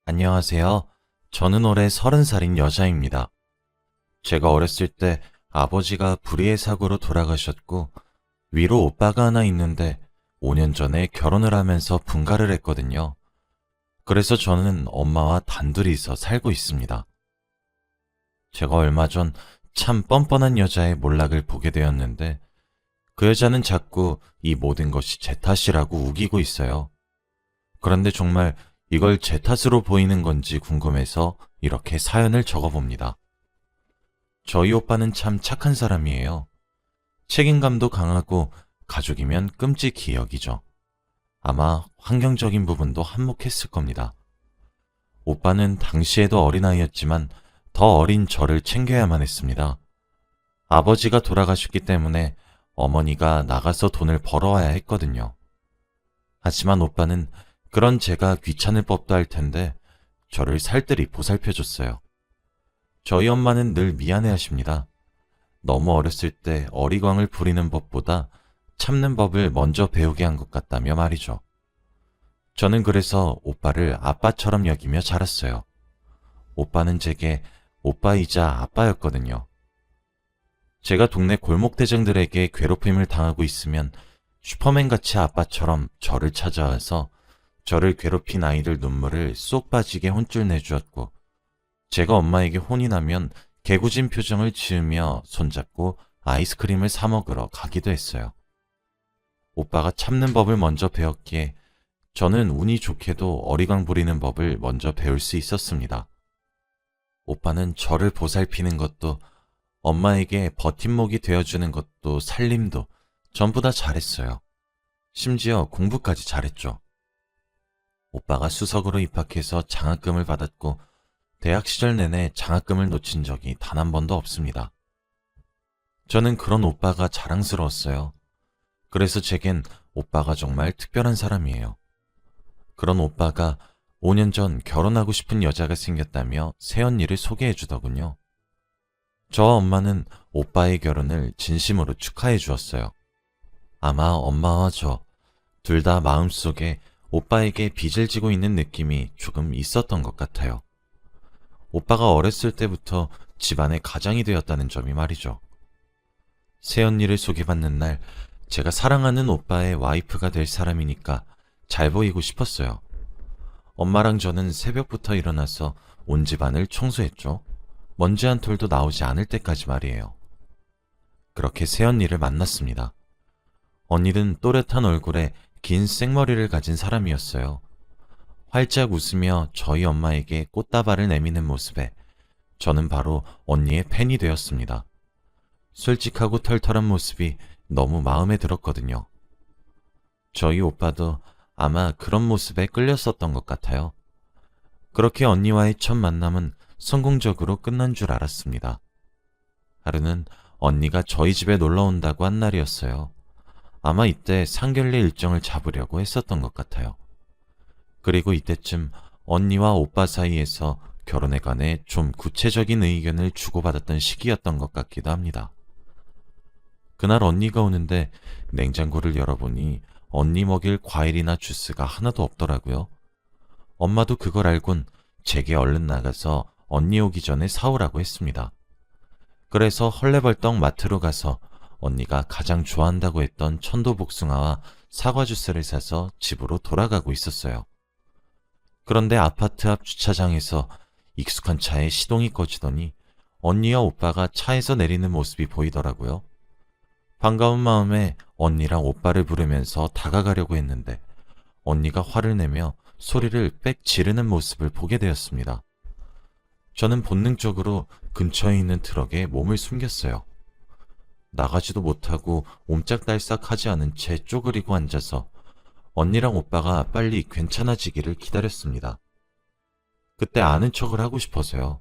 안녕하세요. 저는 올해 30살인 여자입니다. 제가 어렸을 때 아버지가 불의의 사고로 돌아가셨고, 위로 오빠가 하나 있는데 5년 전에 결혼을 하면서 분가를 했거든요. 그래서 저는 엄마와 단둘이서 살고 있습니다. 제가 얼마 전 참 뻔뻔한 여자의 몰락을 보게 되었는데, 그 여자는 자꾸 이 모든 것이 제 탓이라고 우기고 있어요. 그런데 정말 이걸 제 탓으로 보이는 건지 궁금해서 이렇게 사연을 적어봅니다. 저희 오빠는 참 착한 사람이에요. 책임감도 강하고 가족이면 끔찍히 여기죠. 아마 환경적인 부분도 한몫했을 겁니다. 오빠는 당시에도 어린아이였지만 더 어린 저를 챙겨야만 했습니다. 아버지가 돌아가셨기 때문에 어머니가 나가서 돈을 벌어와야 했거든요. 하지만 오빠는 그런 제가 귀찮을 법도 할 텐데 저를 살뜰히 보살펴줬어요. 저희 엄마는 늘 미안해 하십니다. 너무 어렸을 때 어리광을 부리는 법보다 참는 법을 먼저 배우게 한 것 같다며 말이죠. 저는 그래서 오빠를 아빠처럼 여기며 자랐어요. 오빠는 제게 오빠이자 아빠였거든요. 제가 동네 골목대장들에게 괴롭힘을 당하고 있으면 슈퍼맨같이 아빠처럼 저를 찾아와서 저를 괴롭힌 아이들 눈물을 쏙 빠지게 혼쭐 내주었고, 제가 엄마에게 혼이 나면 개구진 표정을 지으며 손잡고 아이스크림을 사 먹으러 가기도 했어요. 오빠가 참는 법을 먼저 배웠기에 저는 운이 좋게도 어리광 부리는 법을 먼저 배울 수 있었습니다. 오빠는 저를 보살피는 것도, 엄마에게 버팀목이 되어주는 것도, 살림도 전부 다 잘했어요. 심지어 공부까지 잘했죠. 오빠가 수석으로 입학해서 장학금을 받았고, 대학 시절 내내 장학금을 놓친 적이 단 한 번도 없습니다. 저는 그런 오빠가 자랑스러웠어요. 그래서 제겐 오빠가 정말 특별한 사람이에요. 그런 오빠가 5년 전 결혼하고 싶은 여자가 생겼다며 새언니를 소개해 주더군요. 저와 엄마는 오빠의 결혼을 진심으로 축하해 주었어요. 아마 엄마와 저 둘 다 마음속에 오빠에게 빚을 지고 있는 느낌이 조금 있었던 것 같아요. 오빠가 어렸을 때부터 집안의 가장이 되었다는 점이 말이죠. 새언니를 소개받는 날, 제가 사랑하는 오빠의 와이프가 될 사람이니까 잘 보이고 싶었어요. 엄마랑 저는 새벽부터 일어나서 온 집안을 청소했죠. 먼지 한 톨도 나오지 않을 때까지 말이에요. 그렇게 새언니를 만났습니다. 언니는 또렷한 얼굴에 긴 생머리를 가진 사람이었어요. 활짝 웃으며 저희 엄마에게 꽃다발을 내미는 모습에 저는 바로 언니의 팬이 되었습니다. 솔직하고 털털한 모습이 너무 마음에 들었거든요. 저희 오빠도 아마 그런 모습에 끌렸었던 것 같아요. 그렇게 언니와의 첫 만남은 성공적으로 끝난 줄 알았습니다. 하루는 언니가 저희 집에 놀러 온다고 한 날이었어요. 아마 이때 상견례 일정을 잡으려고 했었던 것 같아요. 그리고 이때쯤 언니와 오빠 사이에서 결혼에 관해 좀 구체적인 의견을 주고받았던 시기였던 것 같기도 합니다. 그날 언니가 오는데 냉장고를 열어보니 언니 먹일 과일이나 주스가 하나도 없더라고요. 엄마도 그걸 알곤 제게 얼른 나가서 언니 오기 전에 사오라고 했습니다. 그래서 헐레벌떡 마트로 가서 언니가 가장 좋아한다고 했던 천도복숭아와 사과 주스를 사서 집으로 돌아가고 있었어요. 그런데 아파트 앞 주차장에서 익숙한 차에 시동이 꺼지더니 언니와 오빠가 차에서 내리는 모습이 보이더라고요. 반가운 마음에 언니랑 오빠를 부르면서 다가가려고 했는데 언니가 화를 내며 소리를 빽 지르는 모습을 보게 되었습니다. 저는 본능적으로 근처에 있는 트럭에 몸을 숨겼어요. 나가지도 못하고 옴짝달싹 하지 않은 채 쪼그리고 앉아서 언니랑 오빠가 빨리 괜찮아지기를 기다렸습니다. 그때 아는 척을 하고 싶어서요.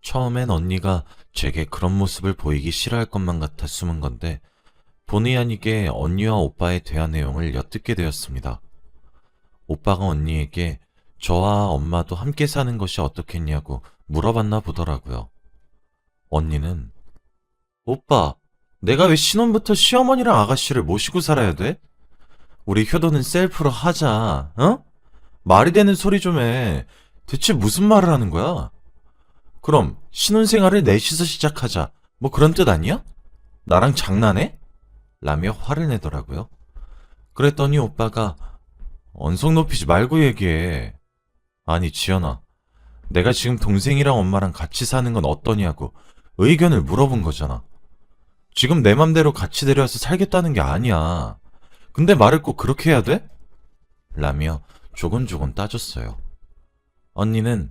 처음엔 언니가 제게 그런 모습을 보이기 싫어할 것만 같아 숨은 건데 본의 아니게 언니와 오빠의 대화 내용을 엿듣게 되었습니다. 오빠가 언니에게 저와 엄마도 함께 사는 것이 어떻겠냐고 물어봤나 보더라고요. 언니는 오빠, 내가 왜 신혼부터 시어머니랑 아가씨를 모시고 살아야 돼? 우리 효도는 셀프로 하자, 어? 말이 되는 소리 좀 해. 대체 무슨 말을 하는 거야? 그럼 신혼생활을 넷이서 시작하자. 뭐 그런 뜻 아니야? 나랑 장난해? 라며 화를 내더라고요. 그랬더니 오빠가 언성 높이지 말고 얘기해. 아니, 지연아. 내가 지금 동생이랑 엄마랑 같이 사는 건 어떠냐고 의견을 물어본 거잖아. 지금 내 맘대로 같이 데려와서 살겠다는 게 아니야. 근데 말을 꼭 그렇게 해야 돼? 라며 조곤조곤 따졌어요. 언니는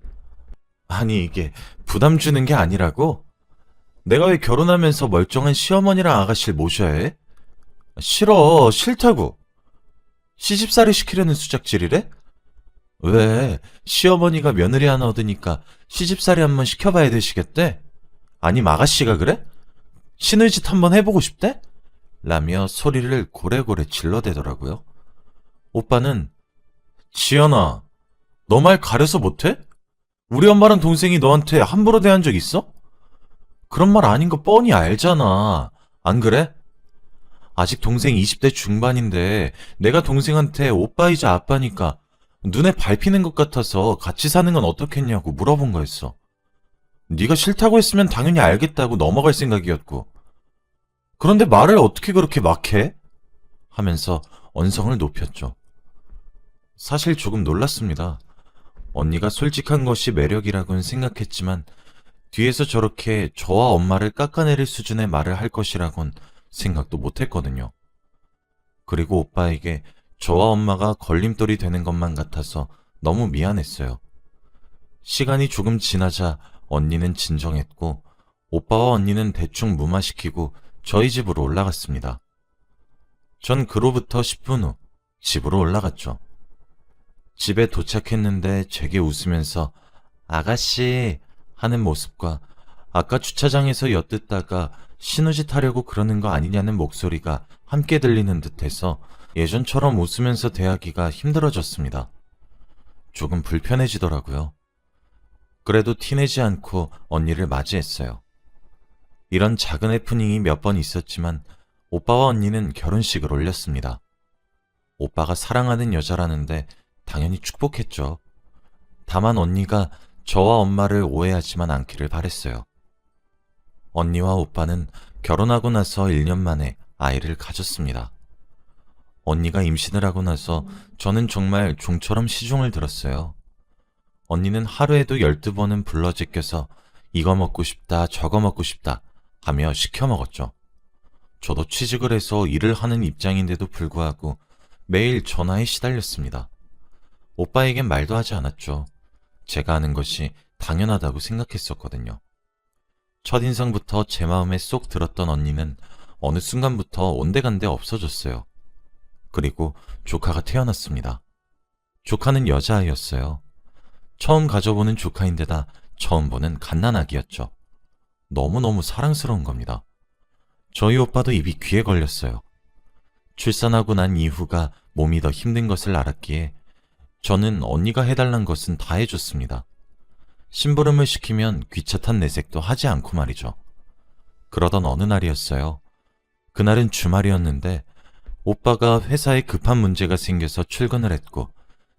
아니 이게 부담 주는 게 아니라고? 내가 왜 결혼하면서 멀쩡한 시어머니랑 아가씨를 모셔야 해? 싫어, 싫다고. 시집살이 시키려는 수작질이래? 왜? 시어머니가 며느리 하나 얻으니까 시집살이 한번 시켜봐야 되시겠대? 아님 아가씨가 그래? 신의짓 한번 해보고 싶대? 라며 소리를 고래고래 질러대더라고요. 오빠는 지연아, 너 말 가려서 못해? 우리 엄마랑 동생이 너한테 함부로 대한 적 있어? 그런 말 아닌 거 뻔히 알잖아. 안 그래? 아직 동생 20대 중반인데 내가 동생한테 오빠이자 아빠니까 눈에 밟히는 것 같아서 같이 사는 건 어떻겠냐고 물어본 거였어. 네가 싫다고 했으면 당연히 알겠다고 넘어갈 생각이었고. 그런데 말을 어떻게 그렇게 막 해? 하면서 언성을 높였죠. 사실 조금 놀랐습니다. 언니가 솔직한 것이 매력이라고는 생각했지만 뒤에서 저렇게 저와 엄마를 깎아내릴 수준의 말을 할 것이라곤 생각도 못했거든요. 그리고 오빠에게 저와 엄마가 걸림돌이 되는 것만 같아서 너무 미안했어요. 시간이 조금 지나자 언니는 진정했고 오빠와 언니는 대충 무마시키고 저희 집으로 올라갔습니다. 전 그로부터 10분 후 집으로 올라갔죠. 집에 도착했는데 제게 웃으면서 아가씨 하는 모습과 아까 주차장에서 엿듣다가 신우짓 하려고 그러는 거 아니냐는 목소리가 함께 들리는 듯해서 예전처럼 웃으면서 대하기가 힘들어졌습니다. 조금 불편해지더라고요. 그래도 티내지 않고 언니를 맞이했어요. 이런 작은 해프닝이 몇 번 있었지만 오빠와 언니는 결혼식을 올렸습니다. 오빠가 사랑하는 여자라는데 당연히 축복했죠. 다만 언니가 저와 엄마를 오해하지만 않기를 바랬어요. 언니와 오빠는 결혼하고 나서 1년 만에 아이를 가졌습니다. 언니가 임신을 하고 나서 저는 정말 종처럼 시종을 들었어요. 언니는 하루에도 12번은 불러 제껴서 이거 먹고 싶다 저거 먹고 싶다 하며 시켜 먹었죠. 저도 취직을 해서 일을 하는 입장인데도 불구하고 매일 전화에 시달렸습니다. 오빠에겐 말도 하지 않았죠. 제가 하는 것이 당연하다고 생각했었거든요. 첫인상부터 제 마음에 쏙 들었던 언니는 어느 순간부터 온데간데 없어졌어요. 그리고 조카가 태어났습니다. 조카는 여자아이였어요. 처음 가져보는 조카인데다 처음 보는 갓난아기였죠. 너무너무 사랑스러운 겁니다. 저희 오빠도 입이 귀에 걸렸어요. 출산하고 난 이후가 몸이 더 힘든 것을 알았기에 저는 언니가 해달란 것은 다 해줬습니다. 심부름을 시키면 귀차 탄 내색도 하지 않고 말이죠. 그러던 어느 날이었어요. 그날은 주말이었는데 오빠가 회사에 급한 문제가 생겨서 출근을 했고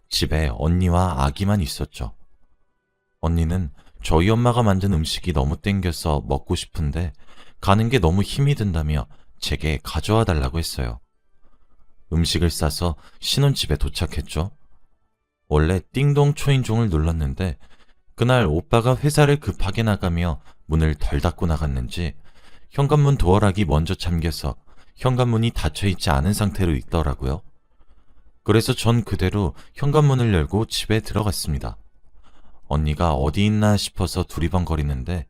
집에 언니와 아기만 있었죠. 언니는 저희 엄마가 만든 음식이 너무 땡겨서 먹고 싶은데 가는 게 너무 힘이 든다며 제게 가져와 달라고 했어요. 음식을 싸서 신혼집에 도착했죠. 원래 띵동 초인종을 눌렀는데 그날 오빠가 회사를 급하게 나가며 문을 덜 닫고 나갔는지 현관문 도어락이 먼저 잠겨서 현관문이 닫혀있지 않은 상태로 있더라고요. 그래서 전 그대로 현관문을 열고 집에 들어갔습니다. 언니가 어디 있나 싶어서 두리번거리는데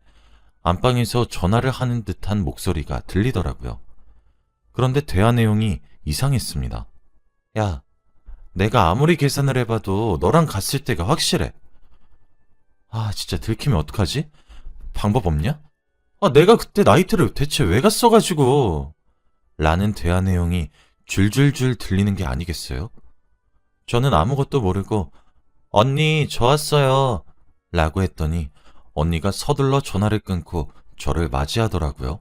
안방에서 전화를 하는 듯한 목소리가 들리더라고요. 그런데 대화 내용이 이상했습니다. 야, 내가 아무리 계산을 해봐도 너랑 갔을 때가 확실해. 아, 진짜 들키면 어떡하지? 방법 없냐? 아, 내가 그때 나이트를 대체 왜 갔어가지고. 라는 대화 내용이 줄줄줄 들리는 게 아니겠어요? 저는 아무것도 모르고 언니 저 왔어요 라고 했더니 언니가 서둘러 전화를 끊고 저를 맞이하더라고요.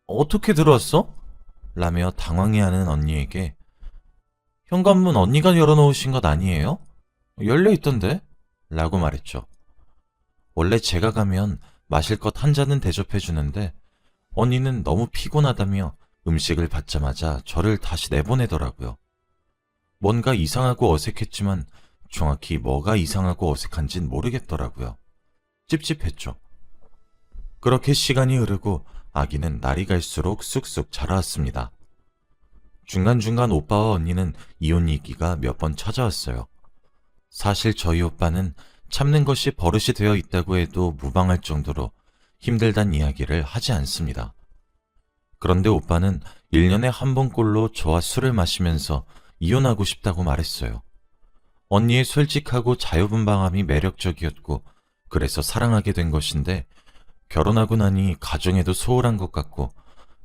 어떻게 들어왔어? 라며 당황해하는 언니에게 현관문 언니가 열어놓으신 것 아니에요? 열려 있던데? 라고 말했죠. 원래 제가 가면 마실 것 한 잔은 대접해 주는데 언니는 너무 피곤하다며 음식을 받자마자 저를 다시 내보내더라고요. 뭔가 이상하고 어색했지만 정확히 뭐가 이상하고 어색한진 모르겠더라고요. 찝찝했죠. 그렇게 시간이 흐르고 아기는 날이 갈수록 쑥쑥 자라왔습니다. 중간중간 오빠와 언니는 이혼 얘기가 몇 번 찾아왔어요. 사실 저희 오빠는 참는 것이 버릇이 되어 있다고 해도 무방할 정도로 힘들단 이야기를 하지 않습니다. 그런데 오빠는 1년에 한 번꼴로 저와 술을 마시면서 이혼하고 싶다고 말했어요. 언니의 솔직하고 자유분방함이 매력적이었고 그래서 사랑하게 된 것인데 결혼하고 나니 가정에도 소홀한 것 같고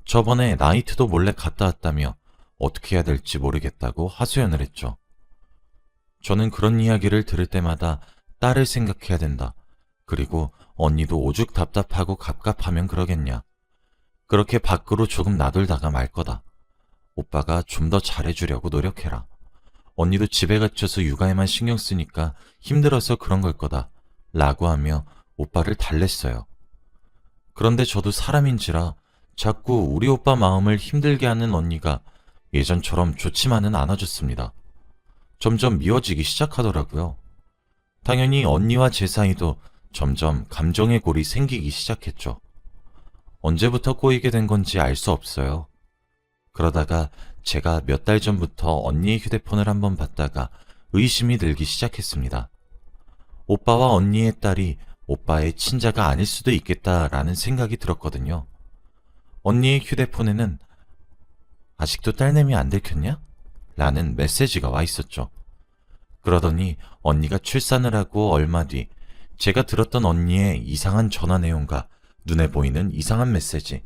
저번에 나이트도 몰래 갔다 왔다며 어떻게 해야 될지 모르겠다고 하소연을 했죠. 저는 그런 이야기를 들을 때마다 딸을 생각해야 된다. 그리고 언니도 오죽 답답하고 갑갑하면 그러겠냐. 그렇게 밖으로 조금 나돌다가 말 거다. 오빠가 좀 더 잘해주려고 노력해라. 언니도 집에 갇혀서 육아에만 신경 쓰니까 힘들어서 그런 걸 거다. 라고 하며 오빠를 달랬어요. 그런데 저도 사람인지라 자꾸 우리 오빠 마음을 힘들게 하는 언니가 예전처럼 좋지만은 않아졌습니다. 점점 미워지기 시작하더라고요. 당연히 언니와 제 사이도 점점 감정의 골이 생기기 시작했죠. 언제부터 꼬이게 된 건지 알 수 없어요. 그러다가 제가 몇 달 전부터 언니의 휴대폰을 한번 봤다가 의심이 들기 시작했습니다. 오빠와 언니의 딸이 오빠의 친자가 아닐 수도 있겠다라는 생각이 들었거든요. 언니의 휴대폰에는 아직도 딸내미 안 들켰냐? 라는 메시지가 와 있었죠. 그러더니 언니가 출산을 하고 얼마 뒤 제가 들었던 언니의 이상한 전화 내용과 눈에 보이는 이상한 메시지.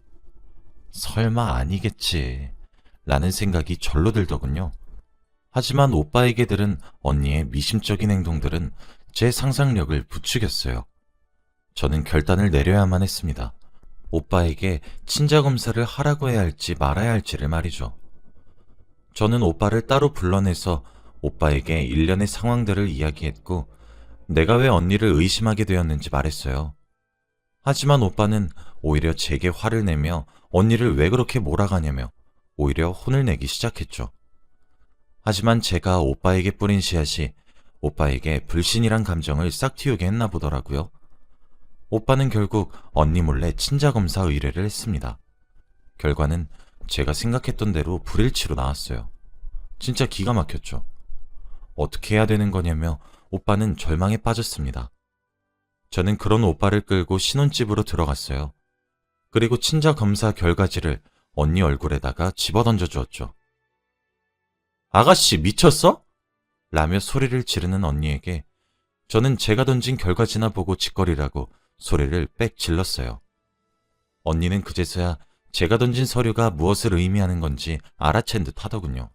설마 아니겠지 라는 생각이 절로 들더군요. 하지만 오빠에게 들은 언니의 미심적인 행동들은 제 상상력을 부추겼어요. 저는 결단을 내려야만 했습니다. 오빠에게 친자 검사를 하라고 해야 할지 말아야 할지를 말이죠. 저는 오빠를 따로 불러내서 오빠에게 일련의 상황들을 이야기했고 내가 왜 언니를 의심하게 되었는지 말했어요. 하지만 오빠는 오히려 제게 화를 내며 언니를 왜 그렇게 몰아가냐며 오히려 혼을 내기 시작했죠. 하지만 제가 오빠에게 뿌린 씨앗이 오빠에게 불신이란 감정을 싹 틔우게 했나 보더라고요. 오빠는 결국 언니 몰래 친자검사 의뢰를 했습니다. 결과는 제가 생각했던 대로 불일치로 나왔어요. 진짜 기가 막혔죠. 어떻게 해야 되는 거냐며 오빠는 절망에 빠졌습니다. 저는 그런 오빠를 끌고 신혼집으로 들어갔어요. 그리고 친자검사 결과지를 언니 얼굴에다가 집어던져 주었죠. 아가씨 미쳤어? 라며 소리를 지르는 언니에게 저는 제가 던진 결과지나 보고 짓거리라고 소리를 빽 질렀어요. 언니는 그제서야 제가 던진 서류가 무엇을 의미하는 건지 알아챈 듯 하더군요.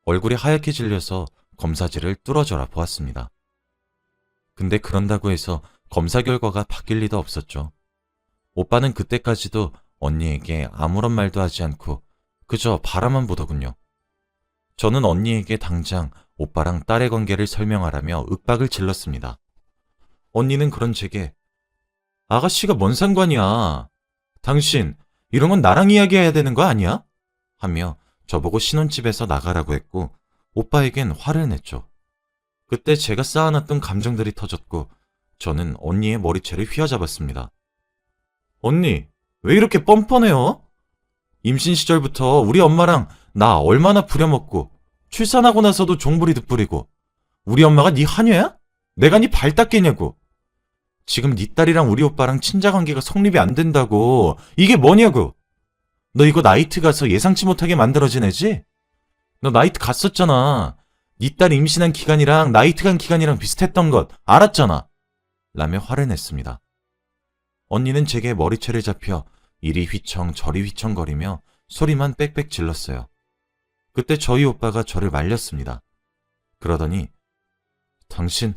얼굴이 하얗게 질려서 검사지를 뚫어져라 보았습니다. 근데 그런다고 해서 검사 결과가 바뀔 리도 없었죠. 오빠는 그때까지도 언니에게 아무런 말도 하지 않고 그저 바라만 보더군요. 저는 언니에게 당장 오빠랑 딸의 관계를 설명하라며 윽박을 질렀습니다. 언니는 그런 제게 아가씨가 뭔 상관이야. 당신 이런 건 나랑 이야기해야 되는 거 아니야? 하며 저보고 신혼집에서 나가라고 했고 오빠에겐 화를 냈죠. 그때 제가 쌓아놨던 감정들이 터졌고 저는 언니의 머리채를 휘어잡았습니다. 언니, 왜 이렇게 뻔뻔해요? 임신 시절부터 우리 엄마랑 나 얼마나 부려먹고 출산하고 나서도 종부리듯 부리고 우리 엄마가 네 하녀야? 내가 네 발 닦겠냐고. 지금 네 딸이랑 우리 오빠랑 친자관계가 성립이 안 된다고. 이게 뭐냐고. 너 이거 나이트 가서 예상치 못하게 만들어진 애지? 너 나이트 갔었잖아. 네 딸 임신한 기간이랑 나이트 간 기간이랑 비슷했던 것 알았잖아. 라며 화를 냈습니다. 언니는 제게 머리채를 잡혀 이리 휘청 저리 휘청거리며 소리만 빽빽 질렀어요. 그때 저희 오빠가 저를 말렸습니다. 그러더니 당신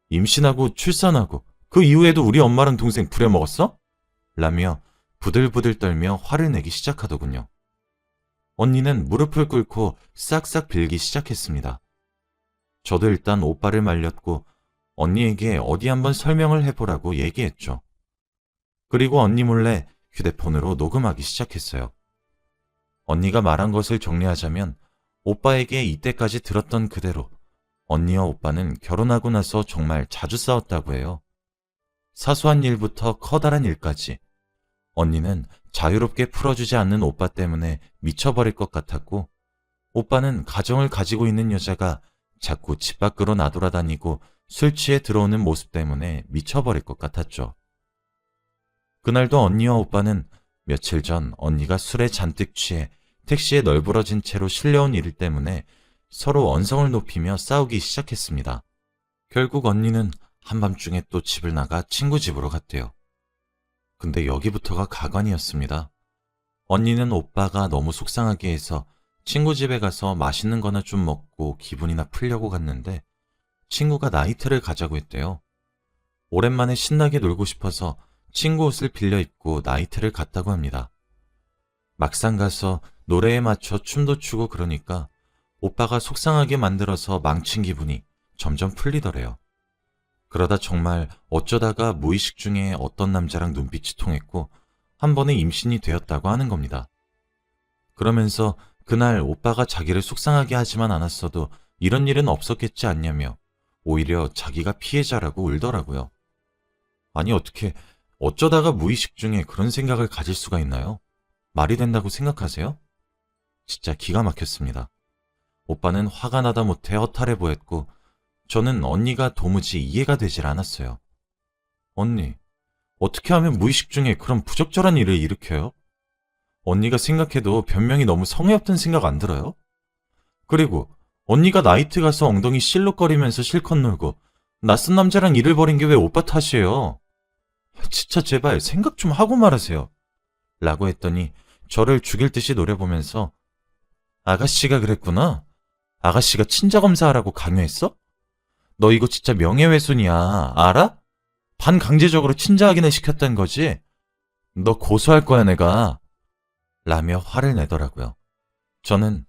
임신하고 출산하고 그 이후에도 우리 엄마랑 동생 부려먹었어? 라며 부들부들 떨며 화를 내기 시작하더군요. 언니는 무릎을 꿇고 싹싹 빌기 시작했습니다. 저도 일단 오빠를 말렸고 언니에게 어디 한번 설명을 해보라고 얘기했죠. 그리고 언니 몰래 휴대폰으로 녹음하기 시작했어요. 언니가 말한 것을 정리하자면 오빠에게 이때까지 들었던 그대로 언니와 오빠는 결혼하고 나서 정말 자주 싸웠다고 해요. 사소한 일부터 커다란 일까지. 언니는 자유롭게 풀어주지 않는 오빠 때문에 미쳐버릴 것 같았고, 오빠는 가정을 가지고 있는 여자가 자꾸 집 밖으로 나돌아다니고 술 취해 들어오는 모습 때문에 미쳐버릴 것 같았죠. 그날도 언니와 오빠는 며칠 전 언니가 술에 잔뜩 취해 택시에 널브러진 채로 실려온 일 때문에 서로 언성을 높이며 싸우기 시작했습니다. 결국 언니는 한밤중에 또 집을 나가 친구 집으로 갔대요. 근데 여기부터가 가관이었습니다. 언니는 오빠가 너무 속상하게 해서 친구 집에 가서 맛있는 거나 좀 먹고 기분이나 풀려고 갔는데 친구가 나이트를 가자고 했대요. 오랜만에 신나게 놀고 싶어서 친구 옷을 빌려 입고 나이트를 갔다고 합니다. 막상 가서 노래에 맞춰 춤도 추고 그러니까 오빠가 속상하게 만들어서 망친 기분이 점점 풀리더래요. 그러다 정말 어쩌다가 무의식 중에 어떤 남자랑 눈빛이 통했고 한 번에 임신이 되었다고 하는 겁니다. 그러면서 그날 오빠가 자기를 속상하게 하지만 않았어도 이런 일은 없었겠지 않냐며 오히려 자기가 피해자라고 울더라고요. 아니 어떻게 어쩌다가 무의식 중에 그런 생각을 가질 수가 있나요? 말이 된다고 생각하세요? 진짜 기가 막혔습니다. 오빠는 화가 나다 못해 허탈해 보였고 저는 언니가 도무지 이해가 되질 않았어요. 언니, 어떻게 하면 무의식 중에 그런 부적절한 일을 일으켜요? 언니가 생각해도 변명이 너무 성의 없다는 생각 안 들어요? 그리고 언니가 나이트 가서 엉덩이 실룩거리면서 실컷 놀고 낯선 남자랑 일을 벌인 게 왜 오빠 탓이에요? 진짜 제발 생각 좀 하고 말하세요. 라고 했더니 저를 죽일 듯이 노려보면서 아가씨가 그랬구나? 아가씨가 친자검사하라고 강요했어? 너 이거 진짜 명예훼손이야. 알아? 반강제적으로 친자 확인을 시켰다는 거지? 너 고소할 거야 내가. 라며 화를 내더라고요. 저는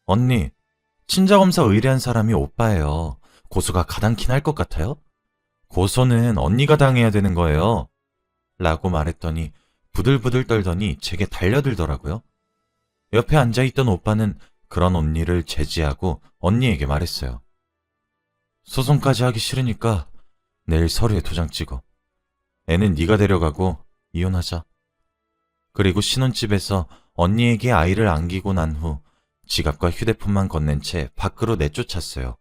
언니, 친자검사 의뢰한 사람이 오빠예요. 고소가 가당키나 할 것 같아요? 고소는 언니가 당해야 되는 거예요. 라고 말했더니 부들부들 떨더니 제게 달려들더라고요. 옆에 앉아있던 오빠는 그런 언니를 제지하고 언니에게 말했어요. 소송까지 하기 싫으니까 내일 서류에 도장 찍어. 애는 네가 데려가고 이혼하자. 그리고 신혼집에서 언니에게 아이를 안기고 난 후 지갑과 휴대폰만 건넨 채 밖으로 내쫓았어요.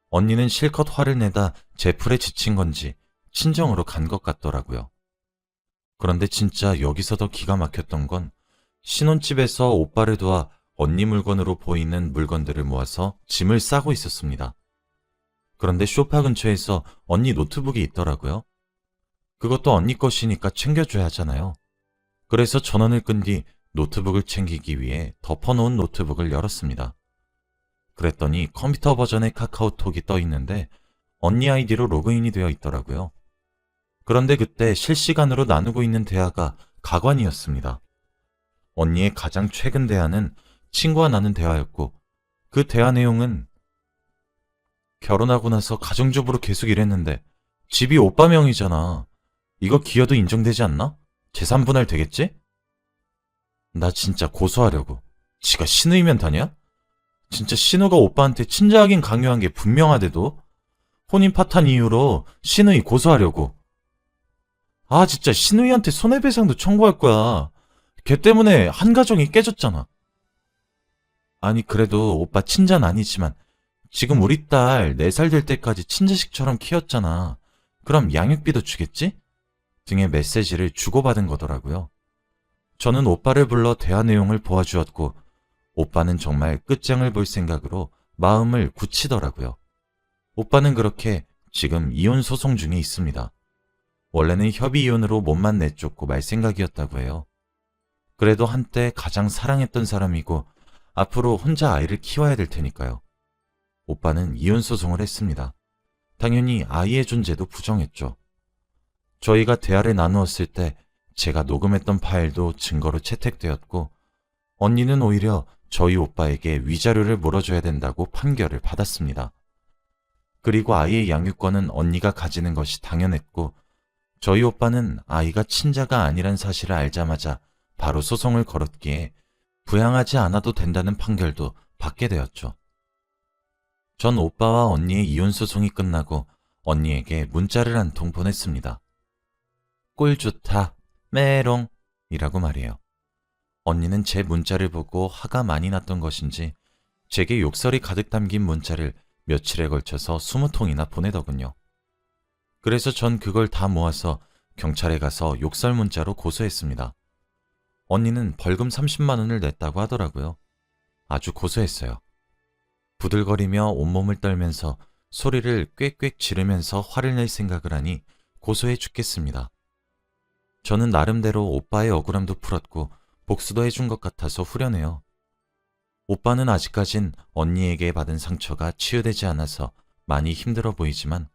언니는 실컷 화를 내다 제풀에 지친 건지 친정으로 간 것 같더라고요. 그런데 진짜 여기서 더 기가 막혔던 건 신혼집에서 오빠를 도와 언니 물건으로 보이는 물건들을 모아서 짐을 싸고 있었습니다. 그런데 소파 근처에서 언니 노트북이 있더라고요. 그것도 언니 것이니까 챙겨줘야 하잖아요. 그래서 전원을 끈 뒤 노트북을 챙기기 위해 덮어놓은 노트북을 열었습니다. 그랬더니 컴퓨터 버전의 카카오톡이 떠 있는데 언니 아이디로 로그인이 되어 있더라고요. 그런데 그때 실시간으로 나누고 있는 대화가 가관이었습니다. 언니의 가장 최근 대화는 친구와 나눈 대화였고 그 대화 내용은 결혼하고 나서 가정주부로 계속 일했는데 집이 오빠 명의잖아. 이거 기여도 인정되지 않나? 재산 분할 되겠지? 나 진짜 고소하려고. 지가 신우이면 다냐? 진짜 신우가 오빠한테 친자 확인 강요한 게 분명하대도 혼인 파탄 이유로 신우이 고소하려고. 아 진짜 신우이한테 손해배상도 청구할 거야. 걔 때문에 한 가정이 깨졌잖아. 아니 그래도 오빠 친자는 아니지만 지금 우리 딸 4살 될 때까지 친자식처럼 키웠잖아. 그럼 양육비도 주겠지? 등의 메시지를 주고받은 거더라고요. 저는 오빠를 불러 대화 내용을 보아주었고 오빠는 정말 끝장을 볼 생각으로 마음을 굳히더라고요. 오빠는 그렇게 지금 이혼 소송 중에 있습니다. 원래는 협의 이혼으로 몸만 내쫓고 말 생각이었다고 해요. 그래도 한때 가장 사랑했던 사람이고 앞으로 혼자 아이를 키워야 될 테니까요. 오빠는 이혼 소송을 했습니다. 당연히 아이의 존재도 부정했죠. 저희가 대화를 나누었을 때 제가 녹음했던 파일도 증거로 채택되었고 언니는 오히려 저희 오빠에게 위자료를 물어줘야 된다고 판결을 받았습니다. 그리고 아이의 양육권은 언니가 가지는 것이 당연했고, 저희 오빠는 아이가 친자가 아니란 사실을 알자마자 바로 소송을 걸었기에 부양하지 않아도 된다는 판결도 받게 되었죠. 전 오빠와 언니의 이혼 소송이 끝나고 언니에게 문자를 한 통 보냈습니다. 꼴 좋다, 메롱 이라고 말이에요. 언니는 제 문자를 보고 화가 많이 났던 것인지 제게 욕설이 가득 담긴 문자를 며칠에 걸쳐서 20통이나 보내더군요. 그래서 전 그걸 다 모아서 경찰에 가서 욕설 문자로 고소했습니다. 언니는 벌금 30만 원을 냈다고 하더라고요. 아주 고소했어요. 부들거리며 온몸을 떨면서 소리를 꽥꽥 지르면서 화를 낼 생각을 하니 고소해 죽겠습니다. 저는 나름대로 오빠의 억울함도 풀었고 복수도 해준 것 같아서 후련해요. 오빠는 아직까진 언니에게 받은 상처가 치유되지 않아서 많이 힘들어 보이지만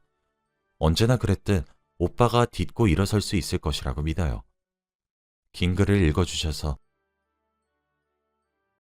언제나 그랬듯 오빠가 딛고 일어설 수 있을 것이라고 믿어요. 긴 글을 읽어주셔서